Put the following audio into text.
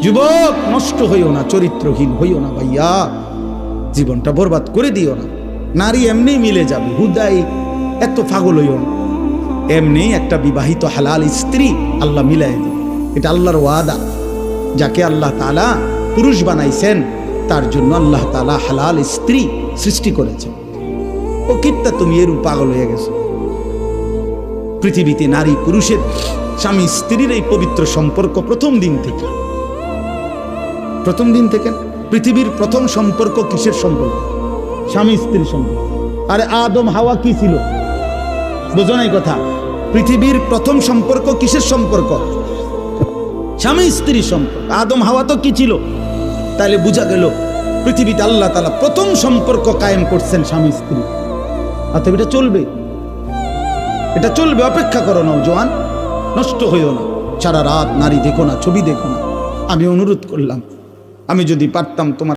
যুবক, নষ্ট হইও না, চরিত্রহীন হইও না ভাইয়া, জীবনটা বরবাদ করে দিও না। নারী এমনি মিলে যাবে, হুদাই এত পাগল হইও না। এমনি একটা বিবাহিত হালাল স্ত্রী আল্লাহ মিলাই দিবে, এটা আল্লাহর ওয়াদা। যাকে আল্লাহ তাআলা পুরুষ বানাইছেন তার জন্য আল্লাহ তাআলা হালাল স্ত্রী সৃষ্টি করেছেন। ও কিত্তা তুমি এরূপ পাগল হয়ে গেছো? পৃথিবীতে নারী পুরুষের, স্বামী স্ত্রীর এই পবিত্র সম্পর্ক প্রথম দিন থেকে পৃথিবীর প্রথম সম্পর্ক কিসের সম্পর্ক? স্বামী স্ত্রীর সম্পর্ক। আরে আদম হাওয়া কি ছিল? বুঝো নাই কথা? পৃথিবীর প্রথম সম্পর্ক কিসের সম্পর্ক? স্বামী স্ত্রীর সম্পর্ক। আদম হাওয়া তো কি ছিল? তাহলে বোঝা গেল পৃথিবীতে আল্লাহ তাআলা প্রথম সম্পর্ক কায়েম করছেন স্বামী স্ত্রী। অতএব এটা চলবে, অপেক্ষা করো নওজোয়ান, নষ্ট হইও না। সারা রাত নারী দেখো না, ছবি দেখো না। আমি অনুরোধ করলাম, আমি যদি পারতাম তোমার